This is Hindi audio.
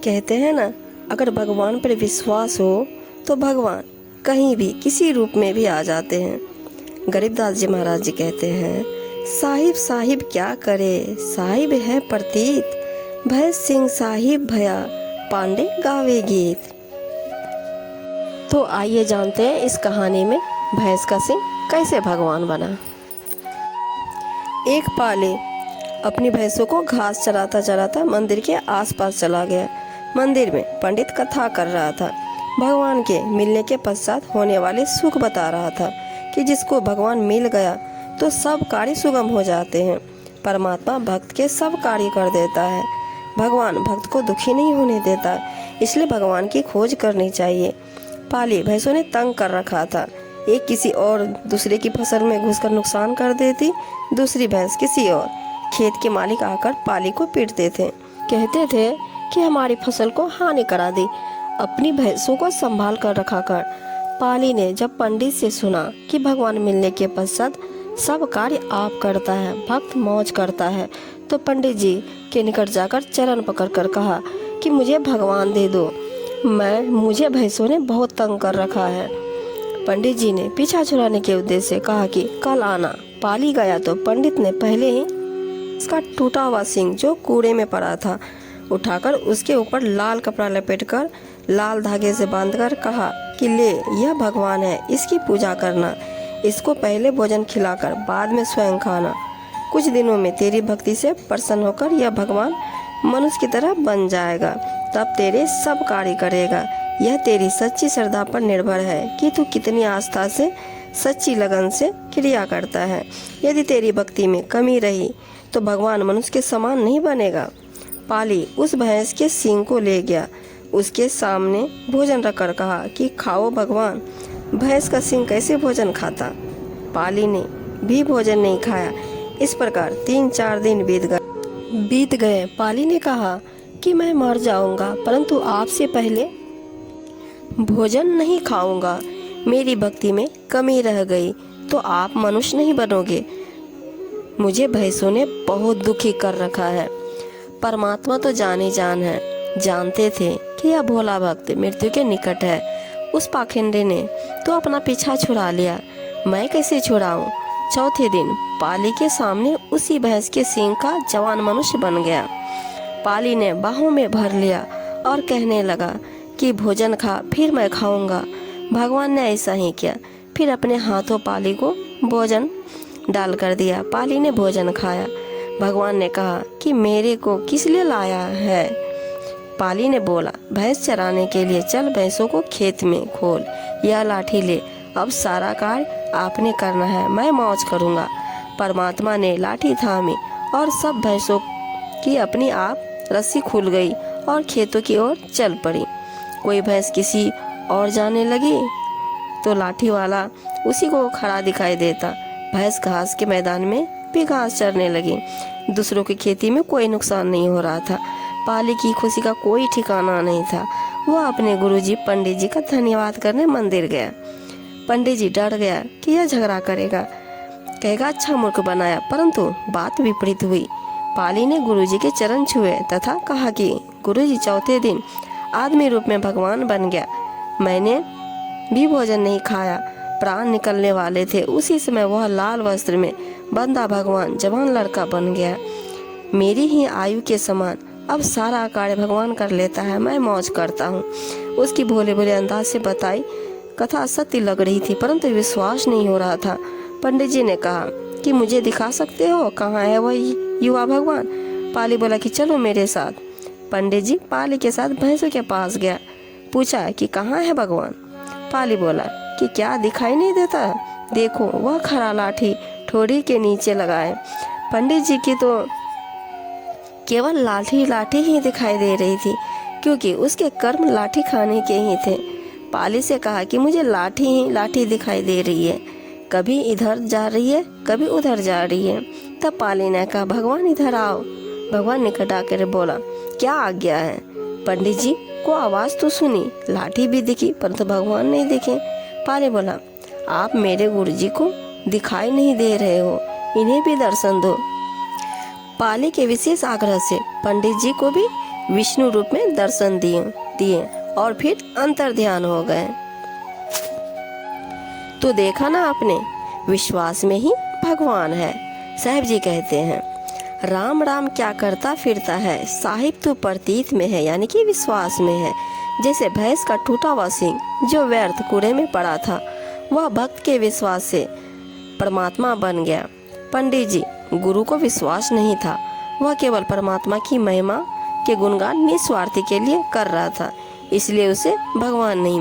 कहते हैं ना, अगर भगवान पर विश्वास हो तो भगवान कहीं भी किसी रूप में भी आ जाते हैं। गरीबदास जी महाराज जी कहते हैं, साहिब साहिब क्या करे, साहिब है प्रतीत, भय सिंह साहिब भया, पांडे गावे गीत। तो आइए जानते हैं इस कहानी में भैंस का सिंह कैसे भगवान बना। एक पाले अपनी भैंसों को घास चराता चराता मंदिर के आसपास चला गया। मंदिर में पंडित कथा कर रहा था। भगवान के मिलने के पश्चात होने वाले सुख बता रहा था कि जिसको भगवान मिल गया तो सब कार्य सुगम हो जाते हैं। परमात्मा भक्त के सब कार्य कर देता है। भगवान भक्त को दुखी नहीं होने देता, इसलिए भगवान की खोज करनी चाहिए। पाली भैंसों ने तंग कर रखा था। एक किसी और दूसरे की फसल में घुसकर नुकसान कर देती, दूसरी भैंस किसी और। खेत के मालिक आकर पाली को पीटते थे, कहते थे कि हमारी फसल को हानि करा दी, अपनी भैंसों को संभाल कर रखा कर। पाली ने जब पंडित से सुना कि भगवान मिलने के पश्चात सब कार्य आप करता है, भक्त मौज करता है, तो पंडित जी के निकट जाकर चरण पकड़कर कहा कि मुझे भगवान दे दो, मुझे भैंसों ने बहुत तंग कर रखा है। पंडित जी ने पीछा छुड़ाने के उद्देश्य से कहा कि कल आना। पाली गया तो पंडित ने पहले ही उसका टूटा हुआ सिंह जो कूड़े में पड़ा था उठाकर उसके ऊपर लाल कपड़ा लपेटकर लाल धागे से बांधकर कहा कि ले, यह भगवान है, इसकी पूजा करना, इसको पहले भोजन खिलाकर बाद में स्वयं खाना। कुछ दिनों में तेरी भक्ति से प्रसन्न होकर यह भगवान मनुष्य की तरह बन जाएगा, तब तेरे सब कार्य करेगा। यह तेरी सच्ची श्रद्धा पर निर्भर है कि तू कितनी आस्था से, सच्ची लगन से क्रिया करता है। यदि तेरी भक्ति में कमी रही तो भगवान मनुष्य के समान नहीं बनेगा। पाली उस भैंस के सींग को ले गया, उसके सामने भोजन रखकर कहा कि खाओ भगवान। भैंस का सींग कैसे भोजन खाता? पाली ने भी भोजन नहीं खाया। इस प्रकार 3-4 दिन बीत गए। पाली ने कहा कि मैं मर जाऊंगा, परंतु आपसे पहले भोजन नहीं खाऊंगा। मेरी भक्ति में कमी रह गई तो आप मनुष्य नहीं बनोगे। मुझे भैंसों ने बहुत दुखी कर रखा है। परमात्मा तो जाने जान है, जानते थे कि यह भोला भक्त मृत्यु के निकट है। उस पाखंडी ने तो अपना पीछा छुड़ा लिया, मैं कैसे छुड़ाऊं? चौथे दिन पाली के सामने उसी भैंस के सींग का जवान मनुष्य बन गया। पाली ने बाहों में भर लिया और कहने लगा कि भोजन खा, फिर मैं खाऊंगा। भगवान ने ऐसा ही किया, फिर अपने हाथों पाली को भोजन डाल कर दिया। पाली ने भोजन खाया। भगवान ने कहा कि मेरे को किस लिए लाया है? पाली ने बोला, भैंस चराने के लिए। चल, भैंसों को खेत में खोल, यह लाठी ले, अब सारा कार्य आपने करना है, मैं मौज करूंगा। परमात्मा ने लाठी थामी और सब भैंसों की अपनी आप रस्सी खुल गई और खेतों की ओर चल पड़ी। कोई भैंस किसी और जाने लगी तो लाठी वाला उसी को खड़ा दिखाई देता। भैंस घास के मैदान में भी घास चरने लगी। दूसरों की खेती में कोई नुकसान नहीं हो रहा था। पाली की खुशी का कोई ठिकाना नहीं था। वह अपने गुरुजी पंडित जी का धन्यवाद करने मंदिर गया। पंडित जी डर गया कि यह झगड़ा करेगा, कहेगा अच्छा मूर्ख बनाया, परंतु बात विपरीत हुई। पाली ने गुरुजी के चरण छुए तथा कहा कि गुरुजी, चौथे दिन आदमी रूप में भगवान बन गया। मैंने भी भोजन नहीं खाया, प्राण निकलने वाले थे। उसी समय वह लाल वस्त्र में बंधा भगवान जवान लड़का बन गया। मेरी ही आयु के समान अब सारा कार्य भगवान कर लेता है, मैं मौज करता हूँ। उसकी भोले भोले अंदाज से बताई कथा सत्य लग रही थी, परंतु विश्वास नहीं हो रहा था। पंडित जी ने कहा कि मुझे दिखा सकते हो, कहाँ है वह युवा भगवान? पाली बोला कि चलो मेरे साथ। पंडित जी पाली के साथ भैंसों के पास गया, पूछा कि कहाँ है भगवान? पाली बोला कि क्या दिखाई नहीं देता? देखो, वह खरा लाठी ठोड़ी के नीचे लगाए। पंडित जी की तो केवल लाठी लाठी ही दिखाई दे रही थी, क्योंकि उसके कर्म लाठी खाने के ही थे। पाली से कहा कि मुझे लाठी ही लाठी दिखाई दे रही है, कभी इधर जा रही है, कभी उधर जा रही है। तब पाली ने कहा, भगवान इधर आओ। भगवान निकट आकर बोला, क्या आज्ञा है? पंडित जी को आवाज तो सुनी, लाठी भी दिखी, परंतु भगवान नहीं दिखे। पाली बोला, आप मेरे गुरुजी को दिखाई नहीं दे रहे हो, इन्हें भी दर्शन दो। पाली के विशेष आग्रह से पंडित जी को भी विष्णु रूप में दर्शन दिए और फिर अंतर ध्यान हो गए। तो देखा ना आपने, विश्वास में ही भगवान है। साहिब जी कहते हैं, राम राम क्या करता फिरता है, साहिब तो प्रतीत में है, यानी कि विश्वास में है। जैसे भैंस का टूटा हुआ सींग जो व्यर्थ कूड़े में पड़ा था, वह भक्त के विश्वास से परमात्मा बन गया। पंडित जी गुरु को विश्वास नहीं था, वह केवल परमात्मा की महिमा के गुणगान निस्वार्थी के लिए कर रहा था, इसलिए उसे भगवान नहीं